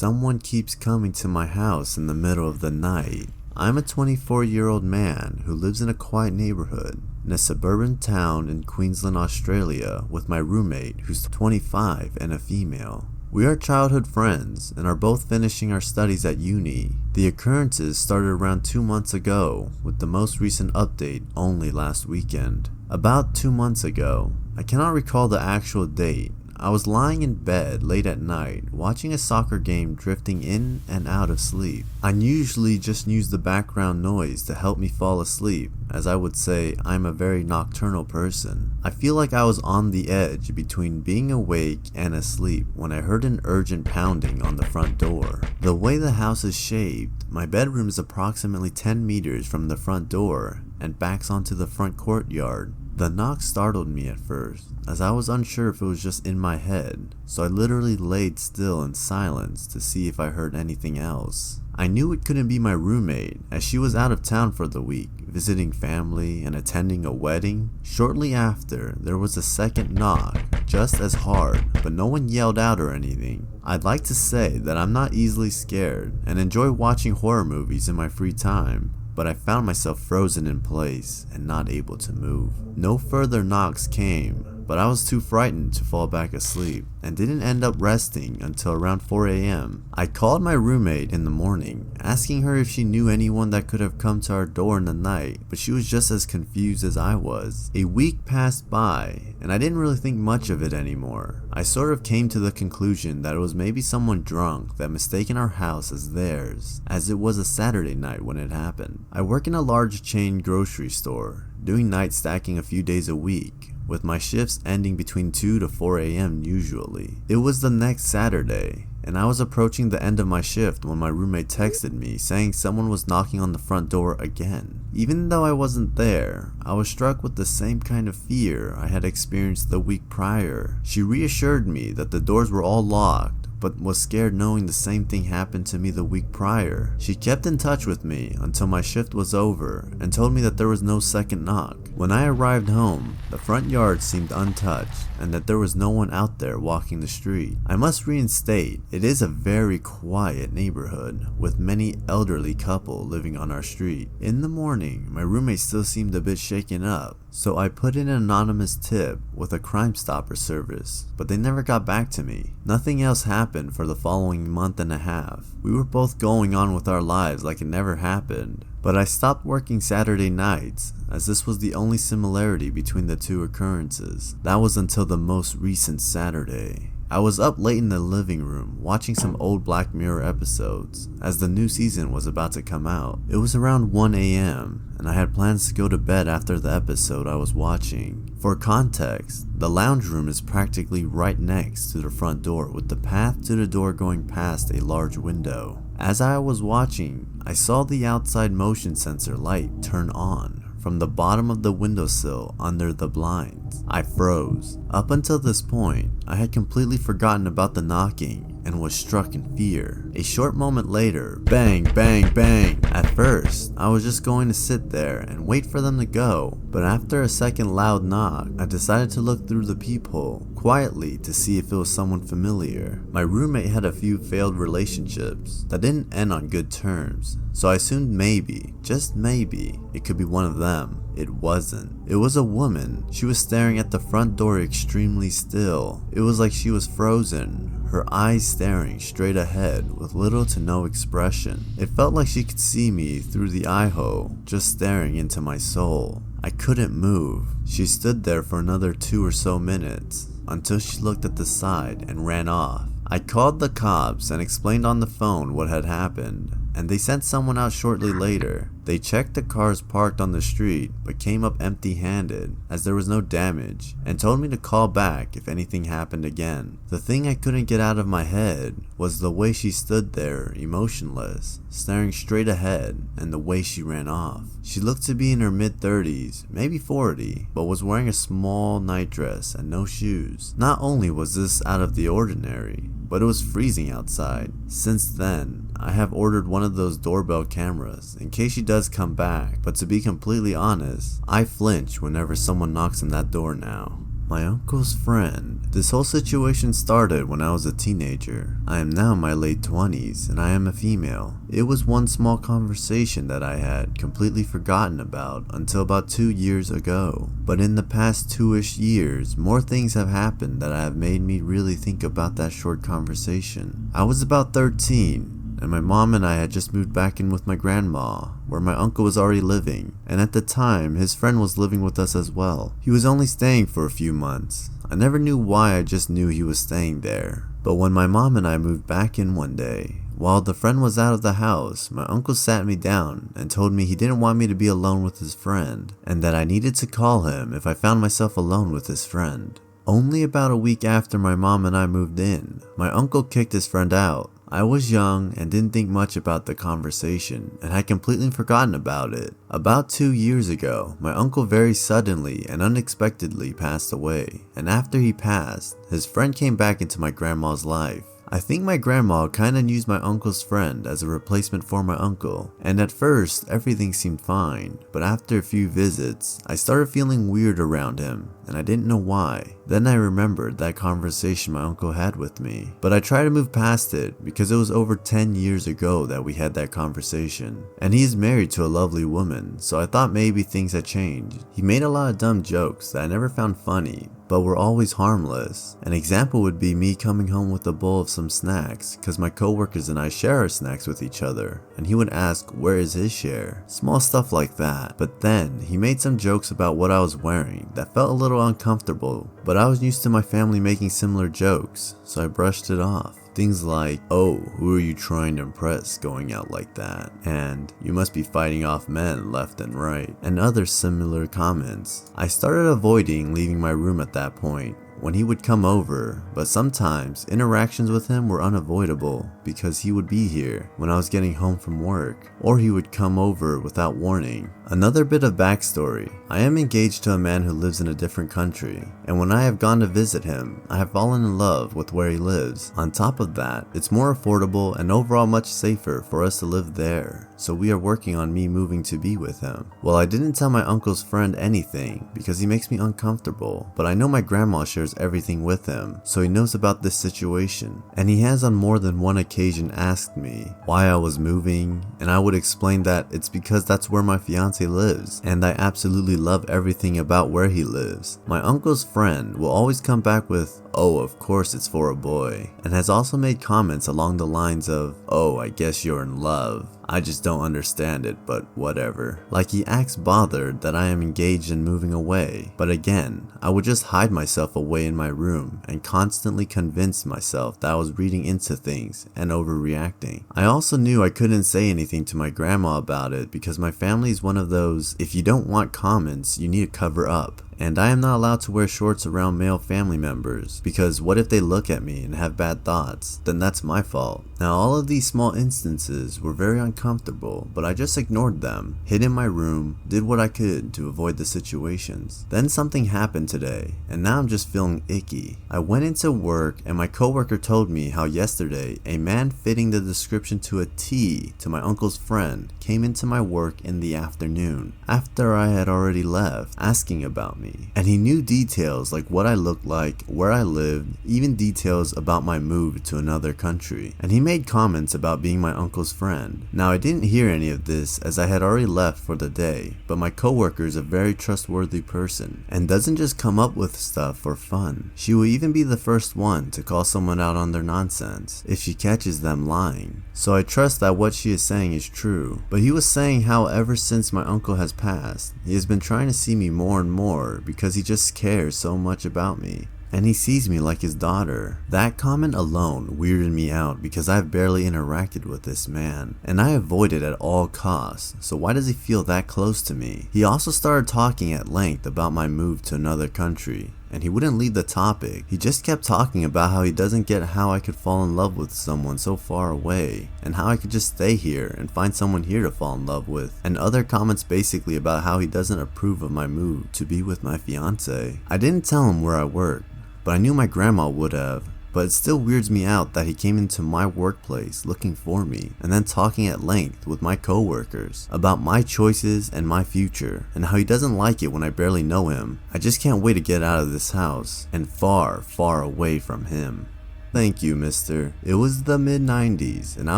Someone keeps coming to my house in the middle of the night. I'm a 24-year-old man who lives in a quiet neighborhood in a suburban town in Queensland, Australia with my roommate who's 25 and a female. We are childhood friends and are both finishing our studies at uni. The occurrences started around 2 months ago, with the most recent update only last weekend. About 2 months ago, I cannot recall the actual date. I was lying in bed late at night, watching a soccer game, drifting in and out of sleep. I usually just use the background noise to help me fall asleep, as I would say I'm a very nocturnal person. I feel like I was on the edge between being awake and asleep when I heard an urgent pounding on the front door. The way the house is shaped, my bedroom is approximately 10 meters from the front door and backs onto the front courtyard. The knock startled me at first, as I was unsure if it was just in my head, so I literally laid still in silence to see if I heard anything else. I knew it couldn't be my roommate, as she was out of town for the week, visiting family and attending a wedding. Shortly after, there was a second knock, just as hard, but no one yelled out or anything. I'd like to say that I'm not easily scared and enjoy watching horror movies in my free time, but I found myself frozen in place and not able to move. No further knocks came, but I was too frightened to fall back asleep and didn't end up resting until around 4 a.m. I called my roommate in the morning, asking her if she knew anyone that could have come to our door in the night, but she was just as confused as I was. A week passed by, and I didn't really think much of it anymore. I sort of came to the conclusion that it was maybe someone drunk that mistaken our house as theirs, as it was a Saturday night when it happened. I work in a large chain grocery store, doing night stacking a few days a week, with my shifts ending between 2 to 4 a.m. usually. It was the next Saturday, and I was approaching the end of my shift when my roommate texted me saying someone was knocking on the front door again. Even though I wasn't there, I was struck with the same kind of fear I had experienced the week prior. She reassured me that the doors were all locked, but was scared knowing the same thing happened to me the week prior. She kept in touch with me until my shift was over and told me that there was no second knock. When I arrived home, the front yard seemed untouched and that there was no one out there walking the street. I must reinstate, it is a very quiet neighborhood with many elderly couple living on our street. In the morning, my roommate still seemed a bit shaken up, so I put in an anonymous tip with a Crime Stopper service, but they never got back to me. Nothing else happened for the following month and a half. We were both going on with our lives like it never happened, but I stopped working Saturday nights, as this was the only similarity between the two occurrences. That was until the most recent Saturday. I was up late in the living room watching some old Black Mirror episodes as the new season was about to come out. It was around 1 a.m. and I had plans to go to bed after the episode I was watching. For context, the lounge room is practically right next to the front door, with the path to the door going past a large window. As I was watching, I saw the outside motion sensor light turn on from the bottom of the windowsill under the blinds. I froze. Up until this point, I had completely forgotten about the knocking and was struck in fear. A short moment later, bang, bang, bang. At first, I was just going to sit there and wait for them to go, but after a second loud knock, I decided to look through the peephole quietly to see if it was someone familiar. My roommate had a few failed relationships that didn't end on good terms, so I assumed maybe, just maybe, it could be one of them. It wasn't. It was a woman. She was staring at the front door extremely still. It was like she was frozen, her eyes staring straight ahead with little to no expression. It felt like she could see me through the eye hole, just staring into my soul. I couldn't move. She stood there for another 2 or so minutes, until she looked at the side and ran off. I called the cops and explained on the phone what had happened, and they sent someone out shortly later. They checked the cars parked on the street, but came up empty-handed, as there was no damage, and told me to call back if anything happened again. The thing I couldn't get out of my head was the way she stood there, emotionless, staring straight ahead, and the way she ran off. She looked to be in her mid-30s, maybe 40, but was wearing a small nightdress and no shoes. Not only was this out of the ordinary, but it was freezing outside. Since then, I have ordered one of those doorbell cameras in case she does come back, but to be completely honest, I flinch whenever someone knocks on that door now. My uncle's friend. This whole situation started when I was a teenager. I am now in my late 20s and I am a female. It was one small conversation that I had completely forgotten about until about 2 years ago. But in the past 2-ish years, more things have happened that have made me really think about that short conversation. I was about 13. And my mom and I had just moved back in with my grandma, where my uncle was already living, and at the time, his friend was living with us as well. He was only staying for a few months. I never knew why, I just knew he was staying there. But when my mom and I moved back in one day, while the friend was out of the house, my uncle sat me down and told me he didn't want me to be alone with his friend, and that I needed to call him if I found myself alone with his friend. Only about a week after my mom and I moved in, my uncle kicked his friend out. I was young and didn't think much about the conversation and had completely forgotten about it. About 2 years ago, my uncle very suddenly and unexpectedly passed away, and after he passed, his friend came back into my grandma's life. I think my grandma kinda used my uncle's friend as a replacement for my uncle, and at first everything seemed fine, but after a few visits, I started feeling weird around him, and I didn't know why. Then I remembered that conversation my uncle had with me, but I tried to move past it because it was over 10 years ago that we had that conversation, and he is married to a lovely woman, so I thought maybe things had changed. He made a lot of dumb jokes that I never found funny, but were always harmless. An example would be me coming home with a bowl of some snacks, cause my coworkers and I share our snacks with each other, and he would ask where is his share. Small stuff like that. But then he made some jokes about what I was wearing that felt a little uncomfortable, but I was used to my family making similar jokes, so I brushed it off. Things like, oh, who are you trying to impress going out like that? And you must be fighting off men left and right, and other similar comments. I started avoiding leaving my room at that point when he would come over, but sometimes interactions with him were unavoidable because he would be here when I was getting home from work, or he would come over without warning. Another bit of backstory, I am engaged to a man who lives in a different country, and when I have gone to visit him, I have fallen in love with where he lives. On top of that, it's more affordable and overall much safer for us to live there, so we are working on me moving to be with him. Well, I didn't tell my uncle's friend anything because he makes me uncomfortable, but I know my grandma shares everything with him, so he knows about this situation, and he has on more than one occasion asked me why I was moving, and I would explain that it's because that's where my fiance lives, and I absolutely love everything about where he lives. My uncle's friend will always come back with, oh, of course it's for a boy, and has also made comments along the lines of, oh, I guess you're in love. I just don't understand it, but whatever. Like he acts bothered that I am engaged and moving away, but again, I would just hide myself away in my room and constantly convince myself that I was reading into things and overreacting. I also knew I couldn't say anything to my grandma about it because my family is one of those, if you don't want comments, you need to cover up. And I am not allowed to wear shorts around male family members, because what if they look at me and have bad thoughts? Then that's my fault. Now all of these small instances were very uncomfortable, but I just ignored them, hid in my room, did what I could to avoid the situations. Then something happened today, and now I'm just feeling icky. I went into work and my coworker told me how yesterday a man fitting the description to a T to my uncle's friend came into my work in the afternoon, after I had already left, asking about me. And he knew details like what I looked like, where I lived, even details about my move to another country. And he made comments about being my uncle's friend. Now I didn't hear any of this as I had already left for the day, but my coworker is a very trustworthy person and doesn't just come up with stuff for fun. She will even be the first one to call someone out on their nonsense if she catches them lying. So I trust that what she is saying is true. But he was saying how ever since my uncle has passed, he has been trying to see me more and more because he just cares so much about me, and he sees me like his daughter. That comment alone weirded me out because I've barely interacted with this man, and I avoid it at all costs, so why does he feel that close to me? He also started talking at length about my move to another country, and he wouldn't leave the topic. He just kept talking about how he doesn't get how I could fall in love with someone so far away, and how I could just stay here and find someone here to fall in love with, and other comments basically about how he doesn't approve of my move to be with my fiance. I didn't tell him where I work, but I knew my grandma would have, but it still weirds me out that he came into my workplace looking for me and then talking at length with my coworkers about my choices and my future, and how he doesn't like it when I barely know him. I just can't wait to get out of this house and far, far away from him. Thank you, mister. It was the mid-90s and I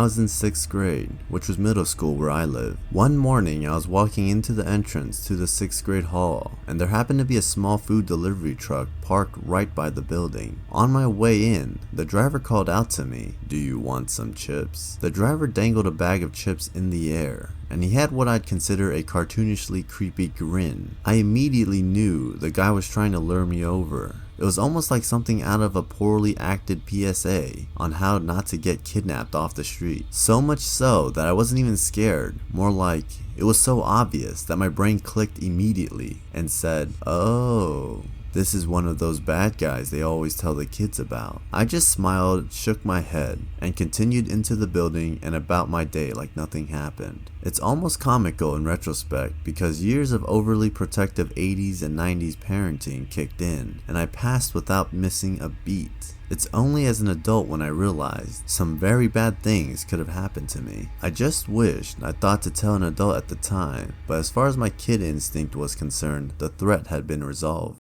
was in 6th grade, which was middle school where I live. One morning I was walking into the entrance to the 6th grade hall, and there happened to be a small food delivery truck parked right by the building. On my way in, the driver called out to me, "Do you want some chips?" The driver dangled a bag of chips in the air, and he had what I'd consider a cartoonishly creepy grin. I immediately knew the guy was trying to lure me over. It was almost like something out of a poorly acted PSA on how not to get kidnapped off the street. So much so that I wasn't even scared, more like it was so obvious that my brain clicked immediately and said, "Oh, this is one of those bad guys they always tell the kids about." I just smiled, shook my head, and continued into the building and about my day like nothing happened. It's almost comical in retrospect because years of overly protective 80s and 90s parenting kicked in, and I passed without missing a beat. It's only as an adult when I realized some very bad things could have happened to me. I just wished I thought to tell an adult at the time, but as far as my kid instinct was concerned, the threat had been resolved.